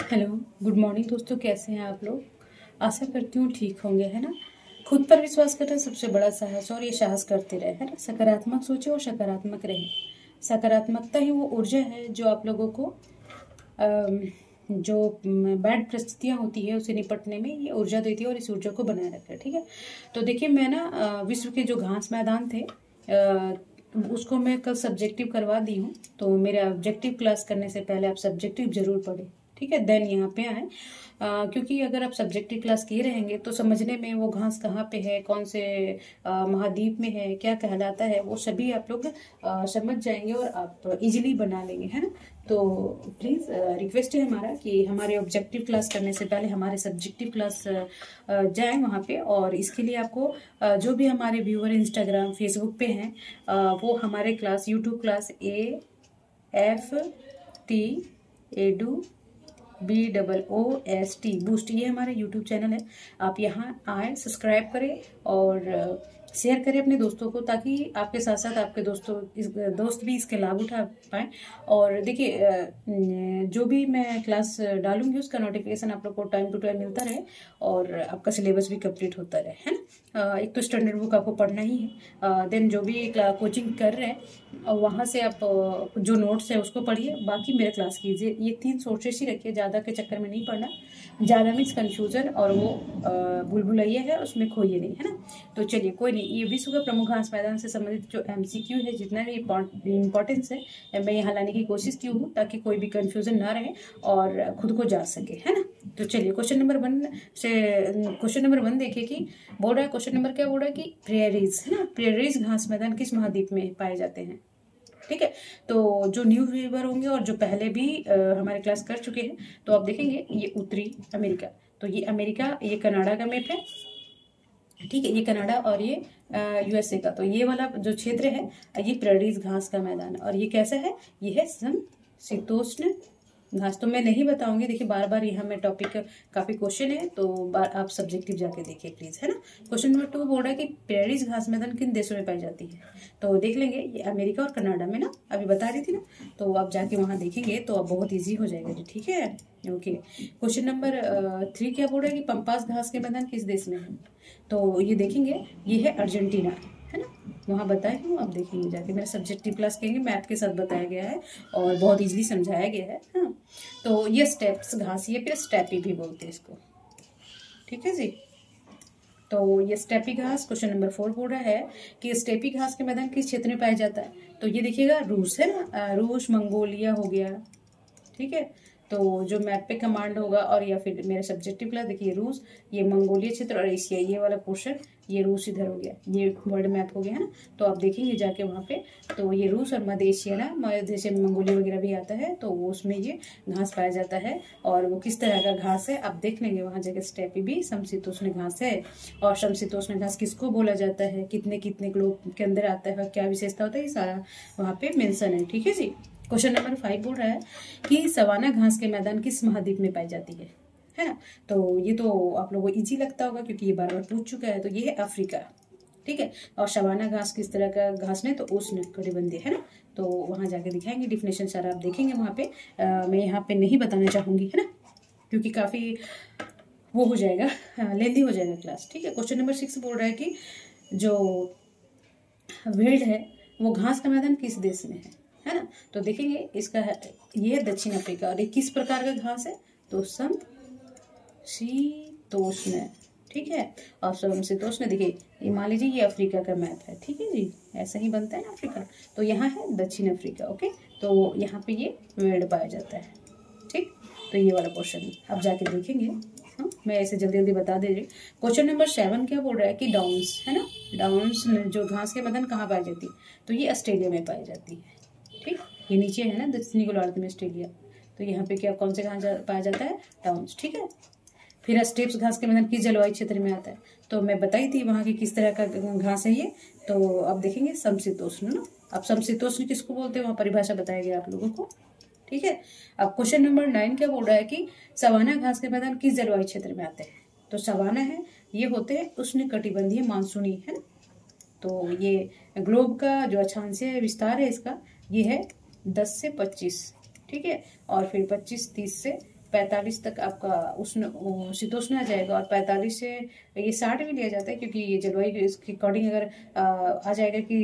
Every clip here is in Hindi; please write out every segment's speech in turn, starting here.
हेलो, गुड मॉर्निंग दोस्तों। कैसे हैं आप लोग? आशा करती हूँ ठीक होंगे, है ना। खुद पर विश्वास करना सबसे बड़ा साहस, और ये साहस करते रहे, है ना। सकारात्मक सोचे और सकारात्मक रहे। सकारात्मकता ही वो ऊर्जा है जो आप लोगों को जो बैड परिस्थितियाँ होती है उसे निपटने में ये ऊर्जा देती है और इस ऊर्जा को बनाए रखता है। ठीक है, तो देखिए मैं ना विश्व के जो घास मैदान थे उसको मैं कल सब्जेक्टिव करवा दी हूँ। तो मेरे ऑब्जेक्टिव क्लास करने से पहले आप सब्जेक्टिव जरूर पढ़ें, ठीक है, देन यहाँ पे आए। क्योंकि अगर आप सब्जेक्टिव क्लास किए रहेंगे तो समझने में वो घास कहाँ पे है, कौन से महाद्वीप में है, क्या कहलाता है, वो सभी आप लोग समझ जाएंगे और आप इजीली बना लेंगे, है ना। तो प्लीज़ रिक्वेस्ट है हमारा कि हमारे ऑब्जेक्टिव क्लास करने से पहले हमारे सब्जेक्टिव क्लास जाएं वहाँ पे। और इसके लिए आपको जो भी हमारे व्यूअर इंस्टाग्राम फेसबुक पे हैं वो हमारे class YouTube class AFTEDUBOOST boost, ये हमारा यूट्यूब चैनल है। आप यहाँ आए, सब्सक्राइब करें और शेयर करें अपने दोस्तों को, ताकि आपके साथ साथ आपके दोस्त भी इसके लाभ उठा पाएँ। और देखिए जो भी मैं क्लास डालूंगी उसका नोटिफिकेशन आप लोग को टाइम टू टाइम मिलता रहे और आपका सिलेबस भी कंप्लीट होता रहे, है ना। एक तो स्टैंडर्ड बुक आपको पढ़ना ही है, देन जो भी कोचिंग कर रहे हैं और वहाँ से आप जो नोट्स है उसको पढ़िए, बाकी मेरे क्लास कीजिए। ये 3 सोर्सेस ही रखिए, ज़्यादा के चक्कर में नहीं पढ़ना। ज़्यादा मीन्स कन्फ्यूजन और वो भूलभुलैया है उसमें खोइए नहीं, है ना। तो चलिए कोई नहीं, ये विश्व का प्रमुख घास मैदान से संबंधित जो MCQ है, जितना भी इम्पोर्टेंस है मैं यहाँ लाने की कोशिश की हूँ ताकि कोई भी कन्फ्यूजन ना रहे और खुद को जा सके, है ना। तो चलिए क्वेश्चन नंबर 1 देखिए कि बोल रहा है, क्वेश्चन नंबर क्या बोल रहा है कि प्रेयरीज, है ना, प्रेयरीज घास मैदान किस महाद्वीप में पाए जाते हैं। ठीक है, तो जो न्यू व्यूअर होंगे और जो पहले भी हमारे क्लास कर चुके हैं तो आप देखेंगे ये उत्तरी अमेरिका, तो ये अमेरिका, ये कनाडा का मैप है, ठीक है, ये कनाडा और ये USA का। तो ये वाला जो क्षेत्र है ये प्रेयरीज घास का मैदान, और ये कैसा है, ये है समशीतोष्ण घास। तो मैं नहीं बताऊंगी, देखिए बार बार यहाँ में टॉपिक काफी क्वेश्चन है, तो आप सब्जेक्टिव जाके देखिए प्लीज, है ना। क्वेश्चन नंबर 2 बोल रहा है कि प्रेयरीज घास मैदान किन देशों में पाई जाती है। तो देख लेंगे, ये अमेरिका और कनाडा में ना, अभी बता रही थी ना, तो आप जाके वहां देखेंगे तो आप बहुत ईजी हो जाएगा जी, ठीक है। ओके, क्वेश्चन नंबर 3 क्या बोल रहा है कि पंपास घास के मैदान किस देश में है। तो ये देखेंगे, ये है अर्जेंटीना, है ना, वहाँ बताया हूँ, आप देखेंगे जाके। मेरा सब्जेक्टिव क्लास कहेंगे मैप के साथ बताया गया है और बहुत इजीली समझाया गया है, हाँ। तो ये स्टेप्स घास, ये फिर स्टेपी भी बोलते हैं इसको, ठीक है जी। तो ये स्टेपी घास, क्वेश्चन नंबर 4 बोल रहा है कि स्टेपी घास के मैदान किस क्षेत्र में पाया जाता है। तो ये देखिएगा रूस, है ना, रूस, मंगोलिया हो गया, ठीक है। तो जो मैप पे कमांड होगा, और या फिर मेरा सब्जेक्टिव क्लास देखिए, रूस, ये मंगोलिया क्षेत्र और एशिया, ये वाला पोर्शन, ये रूस इधर हो गया, ये वर्ल्ड मैप हो गया, है ना। तो आप देखेंगे जाके वहाँ पे, तो ये रूस और मध्य एशिया ना, मध्य एशिया में मंगोलिया वगैरह भी आता है, तो वो उसमें ये घास पाया जाता है। और वो किस तरह का घास है आप देख लेंगे वहाँ जाके, स्टेपी भी समशीतोष्ण घास है। और समशीतोष्ण घास किसको बोला जाता है, कितने कितने ग्लोब के अंदर आता है, क्या विशेषता होता है, ये सारा वहाँ पे मेंशन है, ठीक है जी। क्वेश्चन नंबर 5 बोल रहा है कि सवाना घास के मैदान किस महाद्वीप में पाई जाती है ना। तो ये तो आप लोगों को इजी लगता होगा क्योंकि ये बार बार पूछ चुका है। तो ये है अफ्रीका, ठीक है। और सवाना घास किस तरह का घास में, तो उष्ण कटिबंधीय, है ना। तो वहां जाके दिखाएंगे, डिफिनेशन सारा आप देखेंगे वहां पे। मैं यहाँ पे नहीं बताना चाहूंगी, है ना, क्योंकि काफी वो हो जाएगा, लेंदी हो जाएगा क्लास, ठीक है। क्वेश्चन नंबर 6 बोल रहा है कि जो वेल्ड है वो घास का मैदान किस देश में है ना। तो देखेंगे इसका है, ये है दक्षिण अफ्रीका। और ये किस प्रकार का घास है, तो समशीतोष्ण, ठीक है। और समशीतोष्ण देखिए, ये मान लीजिए ये अफ्रीका का मैप है, ठीक है जी, ऐसा ही बनता है ना अफ्रीका। तो यहाँ है दक्षिण अफ्रीका, ओके। तो यहाँ पे ये वेल्ड पाया जाता है, ठीक। तो ये वाला क्वेश्चन अब जाके देखेंगे, हाँ, मैं ऐसे जल्दी जल्दी बता दे रही। क्वेश्चन नंबर 7 क्या बोल रहा है कि डाउन्स, है ना, डाउन्स जो घास के मैदान कहाँ पाई जाती है, तो ये ऑस्ट्रेलिया में पाई जाती है, ठीक। ये नीचे है ना दक्षिणी गोलार्ध में ऑस्ट्रेलिया। तो यहाँ पे क्या, कौन से घास पाया जाता है, डाउन्स, ठीक है। फिर स्टेप्स घास के मैदान किस जलवायु क्षेत्र में आता है, तो मैं बताई थी वहाँ की किस तरह का घास है ये। तो अब देखेंगे समशीतोष्ण ना, अब समशीतोष्ण किसको बोलते हैं वहाँ परिभाषा बताया गया आप लोगों को, ठीक है। अब क्वेश्चन नंबर 9 क्या बोल रहा है कि सवाना घास के मैदान किस जलवायु क्षेत्र में आते हैं। तो सवाना है, ये होते हैं उष्ण कटिबंधीय मानसूनी, है ना। तो ये ग्लोब का जो अक्षांशीय विस्तार है इसका, ये है 10 से 25, ठीक है। और फिर 25, 30 से 45 तक आपका उष्ण शीतोष्ण आ जाएगा, और 45 से ये 60 भी लिया जाता है, क्योंकि ये जलवायु इसके अकॉर्डिंग अगर आ जाएगा कि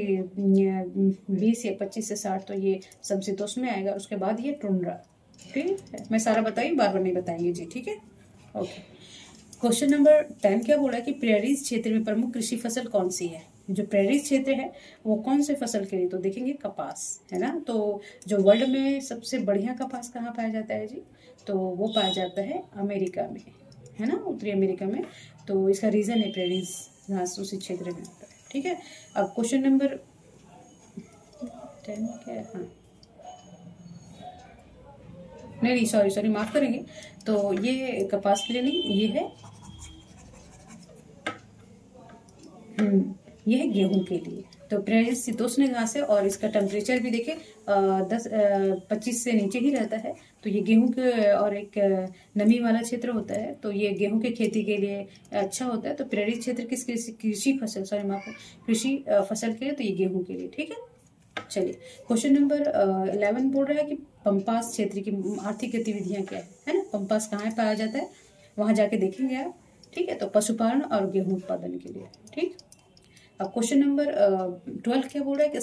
20 या 25 से 60, तो ये समशीतोष्ण में आएगा। उसके बाद ये टुंड्रा। ठीक है, मैं सारा बताई, बार बार नहीं बताएंगे जी। ठीक है, ओके। क्वेश्चन नंबर 10 क्या बोला कि प्रेरीज क्षेत्र में प्रमुख कृषि फसल कौन सी है? जो प्रेरीज क्षेत्र है वो कौन से फसल के लिए? तो देखेंगे कपास, है ना। तो जो वर्ल्ड में सबसे बढ़िया कपास कहाँ पाया जाता है जी? तो वो पाया जाता है अमेरिका में, है ना, उत्तरी अमेरिका में। तो इसका रीजन है प्रेरीज घास उसी क्षेत्र में होता है। ठीक है, अब क्वेश्चन नंबर 10 क्या है? हाँ, नहीं, सॉरी, माफ करेंगे। तो ये कपास के लिए नहीं, ये है ये है गेहूं के लिए। तो प्रेरीज शीतोष्ण घास है, और इसका टेम्परेचर भी देखें 25 से नीचे ही रहता है। तो ये गेहूं के और एक नमी वाला क्षेत्र होता है, तो ये गेहूं के खेती के लिए अच्छा होता है। तो प्रेरीज क्षेत्र किस कृषि फसल के लिए? तो ये गेहूं के लिए। ठीक है, चलिए क्वेश्चन नंबर 11 बोल रहा है कि पंपास क्षेत्र की आर्थिक गतिविधियां क्या है ना। पंपास कहाँ पाया जाता है, वहां जाके देखेंगे आप। ठीक है, तो पशुपालन और गेहूं उत्पादन के लिए। ठीक, अब क्वेश्चन नंबर 12 क्या बोल रहा है कि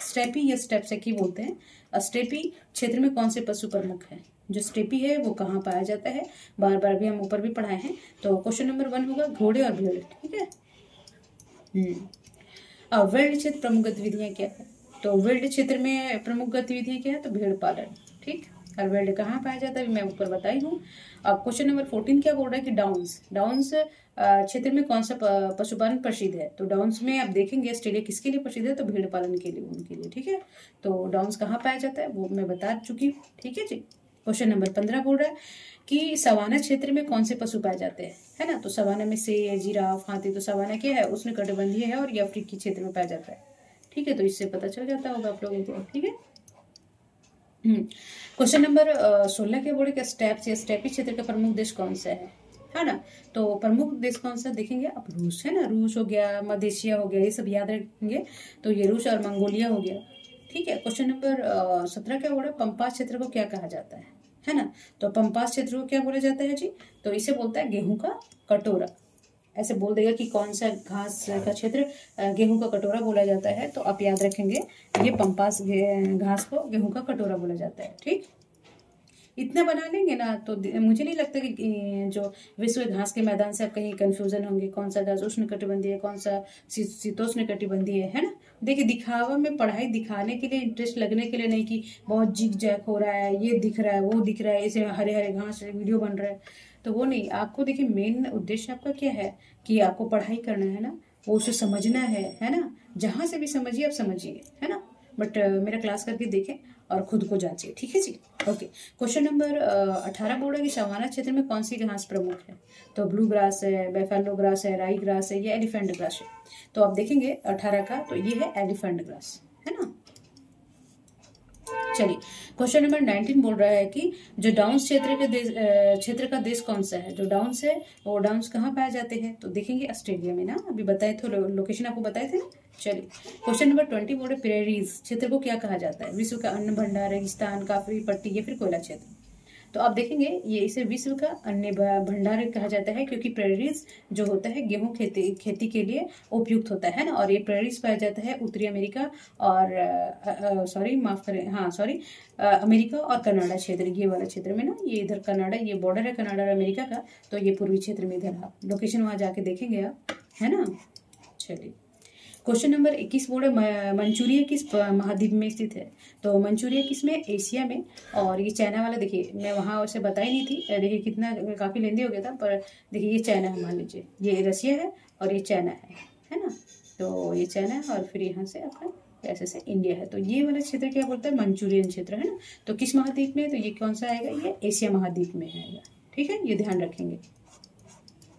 स्टेपी या स्टेप्सेकी बोलते हैं। स्टेपी क्षेत्र में कौन से पशु प्रमुख है? जो स्टेपी है वो कहाँ पाया जाता है? बार बार भी हम ऊपर भी पढ़ाए हैं। तो क्वेश्चन नंबर 1 होगा घोड़े और भेड़। ठीक है, अब विल्ड क्षेत्र प्रमुख गतिविधियां क्या है? तो विल्ड क्षेत्र में प्रमुख गतिविधियां क्या है? तो भेड़ पालन। ठीक, और विल्ड कहाँ पाया जाता है मैं ऊपर बताई हूँ। अब क्वेश्चन नंबर 14 क्या बोल रहा है कि डाउन्स क्षेत्र में कौन सा पशुपालन प्रसिद्ध है? तो डाउन्स में आप देखेंगे ऑस्ट्रेलिया किसके लिए प्रसिद्ध है? तो भेड़ पालन के लिए, उनके लिए। ठीक है, तो डाउन्स कहाँ पाया जाता है वो मैं बता चुकी हूँ। ठीक है जी। क्वेश्चन नंबर 15 बोल रहा है कि सवाना क्षेत्र में कौन से पशु पाए जाते हैं, है ना। तो सवाना में शेर, जिराफ, हाथी। तो सवाना क्या है? उष्णकटिबंधीय है और ये अफ्रीकी क्षेत्र में पाया जाता है। ठीक है, तो इससे पता चल जाता होगा आप लोगों को। ठीक है, क्वेश्चन नंबर 16 के बोले कि स्टेप्स या स्टेपी क्षेत्र का प्रमुख देश कौन सा है ना। तो प्रमुख देश कौन सा देखेंगे आप? रूस, है ना। रूस हो गया, मध्य एशिया हो गया, ये सब याद रखेंगे। तो ये रूस और मंगोलिया हो गया। ठीक है, क्वेश्चन नंबर 17 क्या बोला? पंपास क्षेत्र को क्या कहा जाता है ना। तो पंपास क्षेत्र को क्या बोला जाता है जी? तो इसे बोलता है गेहूं का कटोरा। ऐसे बोल देगा कि कौन सा घास का क्षेत्र गेहूं का कटोरा बोला जाता है। तो आप याद रखेंगे ये पंपास घास को गेहूं का कटोरा बोला जाता है। ठीक, इतना बना लेंगे ना तो मुझे नहीं लगता कि जो विश्व घास के मैदान से आप कहीं कंफ्यूजन होंगे कौन सा घास उष्णकटिबंधीय है, कौन सा शीतोष्णकटिबंधीय है ना। देखिए, दिखावा में पढ़ाई दिखाने के लिए, इंटरेस्ट लगने के लिए नहीं कि बहुत जिग जैक हो रहा है, ये दिख रहा है, वो दिख रहा है, इसे हरे हरे घास वीडियो बन रहा है, तो वो नहीं। आपको देखिए मेन उद्देश्य आपका क्या है कि आपको पढ़ाई करना है ना, वो उसे समझना है ना। जहां से भी समझिए आप समझिए, है ना। बट मेरा क्लास करके देखें और खुद को जांचिए। ठीक है जी, ओके। क्वेश्चन नंबर 18 बोल रहा है कि सवाना क्षेत्र में कौन सी घास प्रमुख है? तो ब्लू ग्रास है, बेफेलो ग्रास है, राई ग्रास है, या एलिफेंट ग्रास है। तो आप देखेंगे 18 का, तो ये है एलिफेंट ग्रास, है ना। चलिए, क्वेश्चन नंबर 19 बोल रहा है कि जो डाउन्स क्षेत्र का देश कौन सा है? जो डाउन्स है वो डाउन्स कहाँ पाए जाते हैं? तो देखेंगे ऑस्ट्रेलिया में ना, अभी बताए थे, लोकेशन आपको बताए थे ना। चलिए, क्वेश्चन नंबर 20 बोल रहे प्रेरीज क्षेत्र को क्या कहा जाता है? विश्व का अन्न भंडार, रेगिस्तान, काफरी पट्टी या फिर कोयला क्षेत्र। तो आप देखेंगे ये इसे विश्व का अन्न भंडार कहा जाता है, क्योंकि प्रेरीज जो होता है गेहूं खेती के लिए उपयुक्त होता है ना। और ये प्रेरीज पाया जाता है उत्तरी अमेरिका और अमेरिका और कनाडा क्षेत्र, ये वाला क्षेत्र में ना। ये इधर कनाडा, ये बॉर्डर है कनाडा और अमेरिका का, तो ये पूर्वी क्षेत्र में इधर आप लोकेशन वहां जाके देखेंगे आप, है ना। चलिए, क्वेश्चन नंबर 21 बोल रहे मंचूरिया किस महाद्वीप में स्थित है? तो मंचूरिया किस में? एशिया में। और ये चाइना वाला, देखिए मैं वहाँ वैसे बताई नहीं थी, देखिए कितना काफ़ी लेंदी हो गया था, पर देखिए ये चाइना है, मान लीजिए ये रसिया है और ये चाइना है ना। तो ये चाइना है और फिर यहाँ से आपका ऐसे से इंडिया है। तो ये वाला क्षेत्र क्या बोलता है? मंचूरियन क्षेत्र, है ना। तो किस महाद्वीप में? तो ये कौन सा आएगा? ये एशिया महाद्वीप में आएगा। ठीक है, ये ध्यान रखेंगे।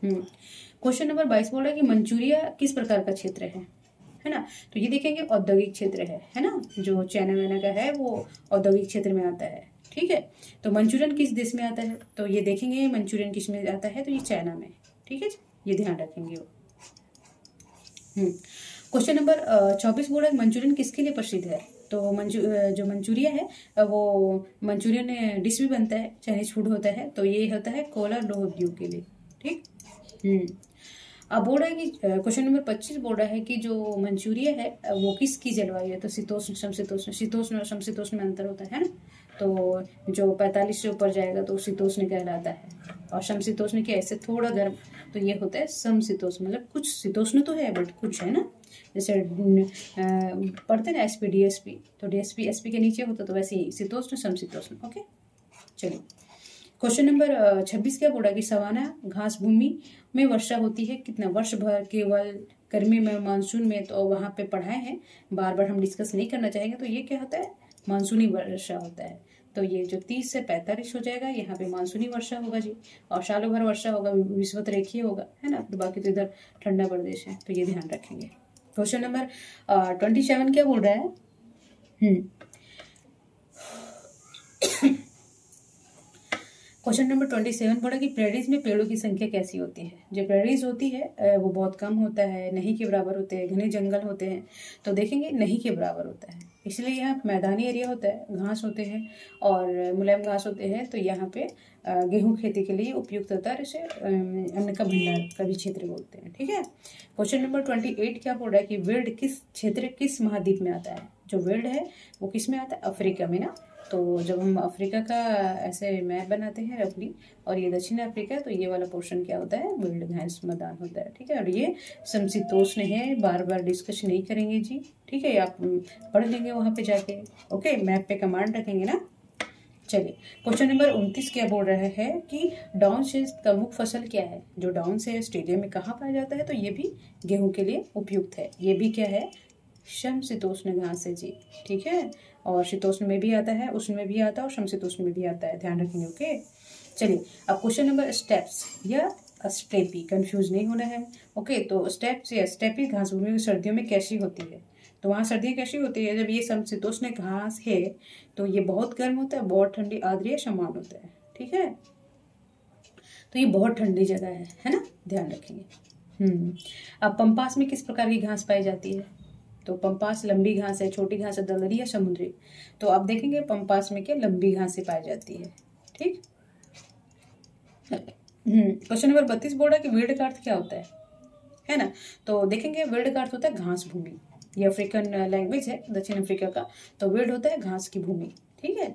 क्वेश्चन नंबर 22 बोल रहा है कि मंचूरिया किस प्रकार का क्षेत्र है ना। तो ये देखेंगे औद्योगिक क्षेत्र है ना। जो चाइना वाइना का है वो औद्योगिक क्षेत्र में आता है। ठीक है, तो मंचूरियन किस देश में आता है? तो ये देखेंगे मंचूरियन किस में आता है? तो ये चाइना में। ठीक है, ये ध्यान रखेंगे वो। क्वेश्चन नंबर 24 बोल रहा है मंचूरियन किसके लिए प्रसिद्ध है? तो जो मंचूरिया है वो मंचूरियन डिश भी बनता है, चाइनीज फूड होता है, तो ये होता है कोला लोह द्वीप के लिए। ठीक। अब बोल रहा है कि क्वेश्चन नंबर 25 बोल रहा है कि जो मंचूरिया है वो किसकी जलवायु है? तो शीतोष्ण समशीतोष्ण, शीतोष्ण और समशीतोष्ण में अंतर होता है ना। तो जो 45 से ऊपर जाएगा तो शीतोष्ण कहलाता है, और समशीतोष्ण के ऐसे थोड़ा गर्म तो ये होता है समशीतोष्ण। मतलब कुछ शीतोष्ण तो है बट कुछ है ना, जैसे पढ़ते ना एसपी डीएसपी, तो डीएसपी एसपी के नीचे होता, तो वैसे ही शीतोष्ण समशीतोष्ण। ओके चलिए, क्वेश्चन नंबर 26 क्या बोला कि सवाना घास भूमि में वर्षा होती है कितना? वर्ष भर, केवल गर्मी में, मानसून में। तो वहां पे पढ़ाए हैं, बार बार हम डिस्कस नहीं करना चाहेंगे। तो ये क्या होता है? मानसूनी वर्षा होता है। तो ये जो 30 से 45 हो जाएगा, यहाँ पे मानसूनी वर्षा होगा जी, और सालों भर वर्षा होगा, विषुवत रेखीय होगा, है ना। तो बाकी तो इधर ठंडा प्रदेश है, तो ये ध्यान रखेंगे। क्वेश्चन नंबर 27 क्या बोल रहा है? क्वेश्चन नंबर 27 बोला कि प्रेरीज में पेड़ों की संख्या कैसी होती है? जो प्रेरीज होती है वो बहुत कम होता है, नहीं के बराबर होते हैं, घने जंगल होते हैं। तो देखेंगे नहीं के बराबर होता है, इसलिए यहाँ मैदानी एरिया होता है, घास होते हैं और मुलायम घास होते हैं। तो यहाँ पे गेहूं खेती के लिए उपयुक्त होता है, इसे अन्न का भंडार का भी क्षेत्र बोलते हैं। ठीक है। क्वेश्चन नंबर 28 क्या बोल रहा है कि वर्ल्ड किस क्षेत्र, किस महाद्वीप में आता है? जो वर्ल्ड है वो किस में आता है? अफ्रीका में ना। तो जब हम अफ्रीका का ऐसे मैप बनाते हैं रफली, और ये दक्षिण अफ्रीका, तो ये वाला पोर्शन क्या होता है? वर्ल्ड घास मैदान होता है। ठीक है। और ये समशीतोष्ण है, बार बार डिस्कस नहीं करेंगे जी। ठीक है, आप पढ़ लेंगे वहां पे जाके। ओके, मैप पे कमांड रखेंगे ना। चलिए, क्वेश्चन नंबर 29 क्या बोल रहा है कि डाउन से का मुख्य फसल क्या है? जो डाउन से स्टेडियम में कहाँ पाया जाता है? तो ये भी गेहूं के लिए उपयुक्त है। ये भी क्या है? समशीतोष्ण घास है जी। ठीक है, और शीतोष्ण में भी आता है, उष्ण में भी आता है, और समशीतोष्ण में भी आता है, ध्यान रखेंगे। ओके चलिए, अब क्वेश्चन नंबर स्टेप्स या स्टेपी, कंफ्यूज नहीं होना है। ओके, तो स्टेप्स या स्टेपी घास भूमि सर्दियों में कैसी होती है? तो वहाँ सर्दियाँ कैसी होती है? जब ये समशीतोष्ण घास है तो ये बहुत गर्म होता है, बहुत ठंडी, आर्द्र समान होता है। ठीक है, तो ये बहुत ठंडी जगह है ना, ध्यान रखेंगे। अब पंपास में किस प्रकार की घास पाई जाती है? तो पंपास लंबी घास है, छोटी घास है, दलदली या समुद्री? तो आप देखेंगे पंपास में क्या लंबी घासें पाई जाती है। ठीक। क्वेश्चन नंबर 32 बोल रहा है कि वर्ल्ड का अर्थ क्या होता है ना। तो देखेंगे वर्ल्ड का अर्थ होता है घास भूमि। ये अफ्रीकन लैंग्वेज है, दक्षिण अफ्रीका का। तो वर्ल्ड होता है घास की भूमि। ठीक है।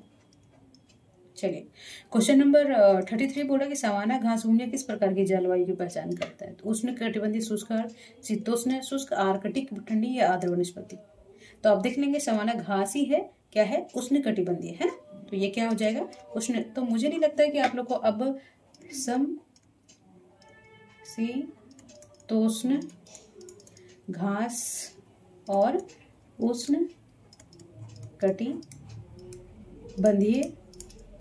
चलिए, क्वेश्चन नंबर 33 बोला कि सवाना घास भूमि किस प्रकार की जलवायु की पहचान करता है? तो उष्ण कटिबंधीय शुष्क, शीतोष्ण शुष्क, आर्कटिक ठंडी या आर्द्र वनस्पति? तो आप देख लेंगे सवाना घास ही है, क्या है? उष्ण कटिबंधीय है ना। तो ये क्या हो जाएगा? उष्ण। तो मुझे नहीं लगता है कि आप लोग को अब समशीतोष्ण घास और उष्ण कटिबंधीय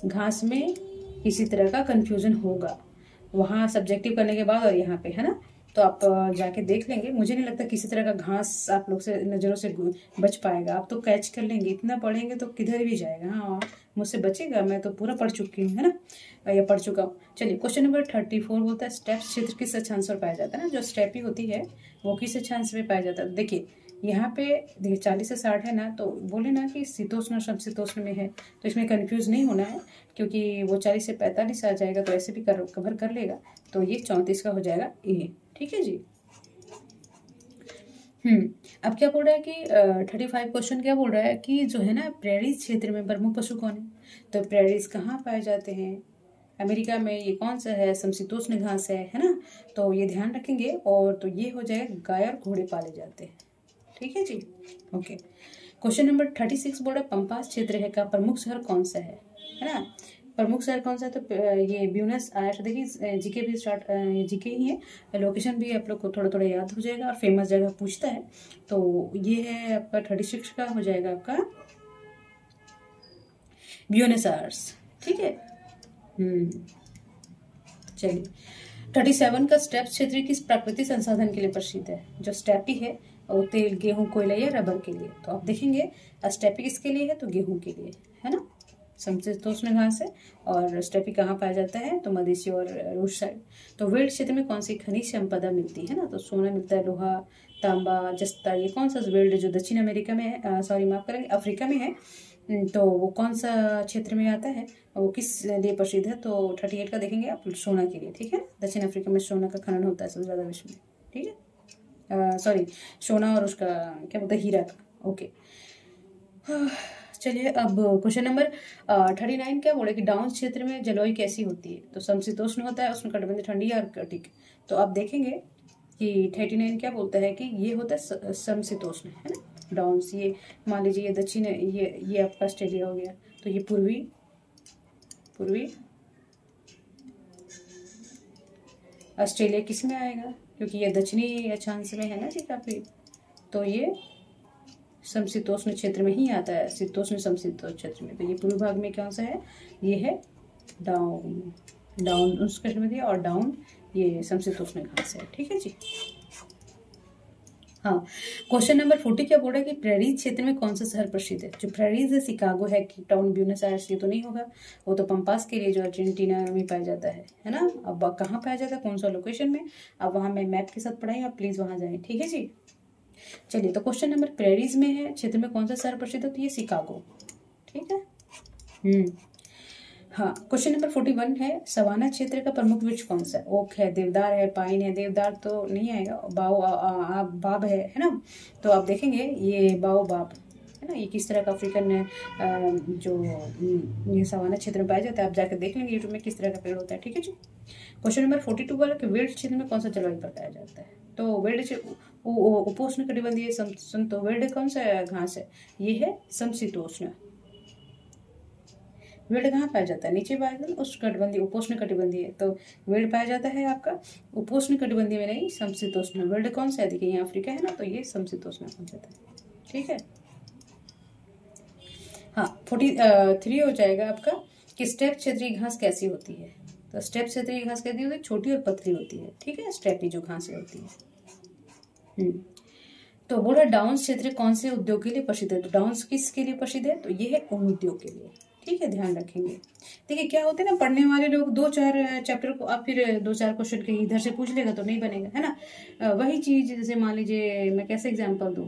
घास में किसी तरह का कंफ्यूजन होगा वहाँ सब्जेक्टिव करने के बाद और यहाँ पे, है ना। तो आप जाके देख लेंगे। मुझे नहीं लगता किसी तरह का घास आप लोग से नज़रों से बच पाएगा। आप तो कैच कर लेंगे, इतना पढ़ेंगे तो किधर भी जाएगा। हाँ, मुझसे बचेगा, मैं तो पूरा पढ़ चुकी हूँ, है ना, या पढ़ चुका हूँ। चलिए, क्वेश्चन नंबर 34 बोलता है स्टेप्स क्षेत्र किस अक्षांश पर पाया जाता है ना। जो स्टेपी होती है वो किस अक्षांश पे पाया जाता है? देखिए यहाँ पे देखिए 40 से 60 है ना, तो बोले ना कि शीतोष्ण और समशीतोष्ण में है, तो इसमें कंफ्यूज नहीं होना है, क्योंकि वो 40 से 45 आ जाएगा तो ऐसे भी कवर कर लेगा। तो ये 34 का हो जाएगा ए। ठीक है जी। अब क्या बोल रहा है कि 35 क्वेश्चन क्या बोल रहा है कि जो है ना प्रेरीज क्षेत्र में प्रमुख पशु कौन है? तो प्रेरीज कहाँ पाए जाते हैं? अमेरिका में। ये कौन सा है? समशीतोष्ण घास है ना। तो ये ध्यान रखेंगे। और तो ये हो जाएगा गाय और घोड़े पाले जाते हैं। ठीक है जी। ओके, क्वेश्चन नंबर 36 बोल रहा है पंपास क्षेत्र है का प्रमुख शहर कौन सा है ना। प्रमुख शहर कौन सा है? तो ये ब्यूनस आयर्स। देखिए जीके भी स्टार्ट, जीके ही है, लोकेशन भी आप लोग को थोड़ा थोड़ा याद हो जाएगा, और फेमस जगह पूछता है। तो ये है आपका 36 का हो जाएगा आपका ब्यूनस आयर्स। ठीक है। चलिए, 37 का स्टेप क्षेत्र किस प्राकृतिक संसाधन के लिए प्रसिद्ध है? जो स्टेपी है वो तेल, गेहूं, कोयला या रबर के लिए। तो आप देखेंगे स्टेपी किसके लिए है? तो गेहूं के लिए, है ना। समशीतोष्ण घास है। और स्टेपी कहाँ पाया जाता है, तो मधेसी और रूस साइड। तो वेल्ड क्षेत्र में कौन सी खनिज संपदा मिलती है ना, तो सोना मिलता है, लोहा, तांबा, जस्ता। ये कौन सा वेल्ड जो दक्षिण अमेरिका में है, सॉरी माफ करेंगे, अफ्रीका में है, तो वो कौन सा क्षेत्र में आता है, वो किस लिए प्रसिद्ध है, तो 38 का देखेंगे आप, सोना के लिए, ठीक है। दक्षिण अफ्रीका में सोना का खनन होता है सबसे ज़्यादा विश्व में, ठीक है। सॉरी, सोना और उसका क्या बोलते हैं, हीरा का। ओके, चलिए अब क्वेश्चन नंबर 39 क्या बोले कि डाउन क्षेत्र में जलवायु कैसी होती है, तो समशीतोष्ण होता है, उसमें कटिबंधीय ठंडी और कटिक। तो आप देखेंगे कि 39 क्या बोलता है कि ये होता है समशीतोष्ण, है ना। डाउन से ये मान लीजिए ये दक्षिण, ये आपका ऑस्ट्रेलिया हो गया, तो ये पूर्वी ऑस्ट्रेलिया किस में आएगा, क्योंकि ये दक्षिणी अक्षांश में है ना जी काफी, तो ये समशीतोष्ण क्षेत्र में ही आता है, शीतोष्ण समशीतोष्ण क्षेत्र में। तो ये पूर्व भाग में कौन सा है, ये है डाउन उष्णकटिबंधीय, और डाउन ये समशीतोष्ण घास है, ठीक है जी। हाँ, क्वेश्चन नंबर 40 क्या बोल रहा है कि प्रेरीज क्षेत्र में कौन सा शहर प्रसिद्ध है। जो प्रेरीज है, शिकागो है, केप टाउन, ब्यूनस आयर्स, ये तो नहीं होगा, वो तो पंपास के लिए जो अर्जेंटीना में पाया जाता है ना। अब कहाँ पाया जाता है, कौन सा लोकेशन में, अब वहाँ मैं मैप के साथ पढ़ाई, आप प्लीज वहाँ जाएं, ठीक है जी। चलिए, तो क्वेश्चन नंबर प्रेरीज में है क्षेत्र में कौन सा शहर प्रसिद्ध है, तो ये शिकागो, ठीक है। हाँ, क्वेश्चन नंबर 41 है सवाना क्षेत्र का प्रमुख वृक्ष कौन सा है। ओक है, देवदार है, पाइन है, देवदार तो नहीं आएगा, बाब है ना। तो आप देखेंगे ये बाब है ना, ये किस तरह का अफ्रीकन जो ये सवाना क्षेत्र में पाया जाता है, आप जाकर देख लेंगे यूट्यूब में किस तरह का पेड़ होता है, ठीक है जी। क्वेश्चन नंबर 42 बोला कि वेल्ड क्षेत्र में कौन सा जलवायु पाया जाता है, तो वेल्ड उपोष्ण कटिबंधीय तो वेल्ड कौन सा घास है, ये है समशीतोष्ण। वेल्ड कहाँ पाया जाता है, नीचे पाया जाता है, उष्ण कटिबंधीय, उपोष्ण कटिबंधीय। तो वेल्ड पाया जाता है आपका उपोष्ण कटिबंधीय में, नहीं समशीतोष्ण। वेल्ड कौन सा है, देखिए यहाँ अफ्रीका है ना, तो ये समशीतोष्ण पाया जाता है, ठीक है। हाँ, 43 हो जाएगा आपका कि स्टेप क्षेत्रीय घास कैसी होती है। तो स्टेप क्षेत्रीय घास कैसी होती है, छोटी और पतली होती है, ठीक है। स्टेपी जो घासें होती है। तो बोला डाउन क्षेत्र कौन से उद्योग के लिए प्रसिद्ध है, तो डाउन किसके लिए प्रसिद्ध है, तो ये है ऊन उद्योग के लिए, ठीक है, ध्यान रखेंगे। देखिए क्या होते हैं ना, पढ़ने वाले लोग 2-4 चैप्टर को आप फिर 2-4 क्वेश्चन के इधर से पूछ लेगा तो नहीं बनेगा, है ना। वही चीज जैसे मान लीजिए मैं कैसे एग्जांपल दूं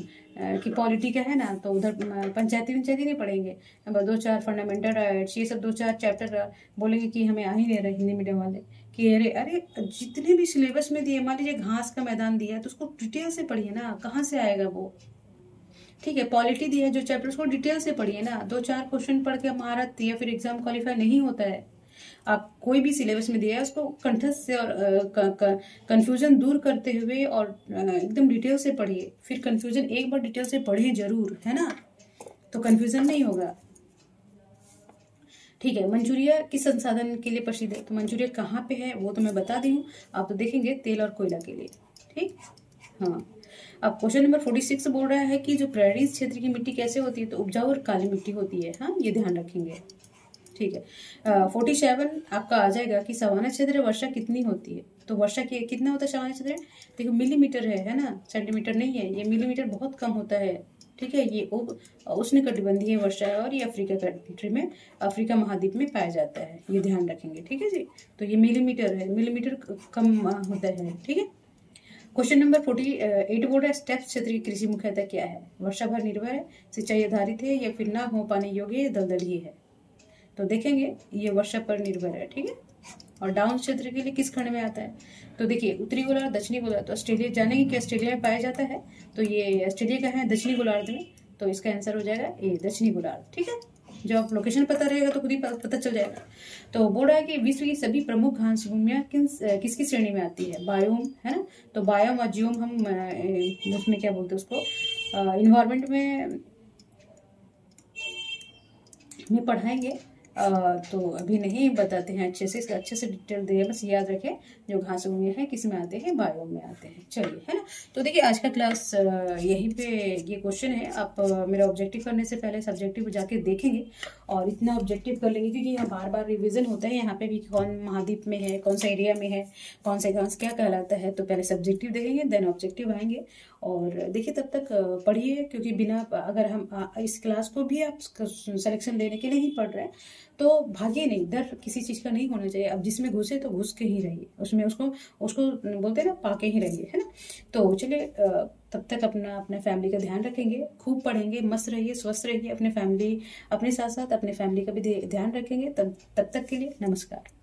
कि पॉलिटी का है ना, तो उधर पंचायती नहीं पढ़ेंगे, 2-4 फंडामेंटल राइट्स, ये सब 2-4 चैप्टर बोलेंगे कि हमें आ ही नहीं रहा हिंदी मीडियम वाले कि अरे जितने भी सिलेबस में दिए, मान लीजिए घास का मैदान दिया है तो उसको डिटेल से पढ़िए ना, कहाँ से आएगा वो, ठीक है। पॉलिटी दिया है जो चैप्टर, उसको डिटेल से पढ़िए ना। 2-4 क्वेश्चन पढ़ के महारत या फिर एग्जाम क्वालिफाई नहीं होता है। आप कोई भी सिलेबस में दिया है उसको कंठस्थ से और कंफ्यूजन दूर करते हुए और एकदम डिटेल से पढ़िए। फिर कंफ्यूजन एक बार डिटेल से पढ़िए जरूर, है ना, तो कंफ्यूजन नहीं होगा, ठीक है। मंचूरिया किस संसाधन के लिए प्रसिद्ध है, तो मंचूरिया कहाँ पे है वो तो मैं बता दी हूँ, आप तो देखेंगे तेल और कोयला के लिए, ठीक। हाँ, अब क्वेश्चन नंबर 46 बोल रहा है कि जो प्रेरीज क्षेत्र की मिट्टी कैसे होती है, तो उपजाऊ और काली मिट्टी होती है, हाँ ये ध्यान रखेंगे, ठीक है। 47 आपका आ जाएगा कि सवाना क्षेत्र में वर्षा कितनी होती है, तो वर्षा की कितना होता है सवाना क्षेत्र में, देखो मिलीमीटर है ना, सेंटीमीटर नहीं है, ये मिलीमीटर बहुत कम होता है, ठीक है। ये उष्ण कटिबंधीय वर्षा है और ये अफ्रीका कंट्री में, अफ्रीका महाद्वीप में पाया जाता है, ये ध्यान रखेंगे, ठीक है जी। तो ये मिलीमीटर है, मिलीमीटर कम होता है, ठीक है। क्वेश्चन नंबर 48 बोल रहा है स्टेप क्षेत्र की कृषि मुख्यतः क्या है, वर्षा भर निर्भर है, सिंचाई आधारित है, या फिर ना हो पाने योग्य, दलदली है। तो देखेंगे ये वर्षा पर निर्भर है, ठीक है। और डाउन क्षेत्र के लिए किस खंड में आता है, तो देखिए उत्तरी गोलार्ध, दक्षिणी गोलार्ध। तो ऑस्ट्रेलिया जानेंगे कि ऑस्ट्रेलिया में पाया जाता है, तो ये ऑस्ट्रेलिया का है दक्षिणी गोलार्ध में, तो इसका आंसर हो जाएगा ए दक्षिणी गोलार्ध, ठीक है। जब आप लोकेशन पता रहेगा तो खुद ही पता चल जाएगा। तो बोल रहा है कि विश्व की सभी प्रमुख घास भूमियाँ किसकी श्रेणी में आती है, बायोम, है ना। तो बायोम और जियोम हम उसमें क्या बोलते हैं उसको, इन्वायरमेंट में पढ़ाएंगे, तो अभी नहीं बताते हैं अच्छे से डिटेल दे, बस याद रखें जो घास भूमियाँ हैं किस में आते हैं, बायोम में आते हैं, चलिए, है ना। तो देखिए आज का क्लास यहीं पे ये क्वेश्चन है, आप मेरा ऑब्जेक्टिव करने से पहले सब्जेक्टिव जाके देखेंगे और इतना ऑब्जेक्टिव कर लेंगे, क्योंकि यहाँ बार बार रिविजन होता है, यहाँ पे भी कौन महाद्वीप में है, कौन सा एरिया में है, कौन सा घास क्या कहलाता है, तो पहले सब्जेक्टिव देखेंगे देन ऑब्जेक्टिव आएंगे और देखिए तब तक पढ़िए, क्योंकि बिना अगर हम इस क्लास को भी आप सिलेक्शन लेने के लिए ही पढ़ रहे हैं तो भागिए नहीं, डर किसी चीज़ का नहीं होना चाहिए। अब जिसमें घुसे तो घुस के ही रहिए, उसमें उसको उसको बोलते हैं ना, पाके ही रहिए, है ना। तो चलिए तब तक अपना अपने फैमिली का ध्यान रखेंगे, खूब पढ़ेंगे, मस्त रहिए, स्वस्थ रहिए, अपने साथ साथ अपने फैमिली का भी ध्यान रखेंगे। तब तक के लिए नमस्कार।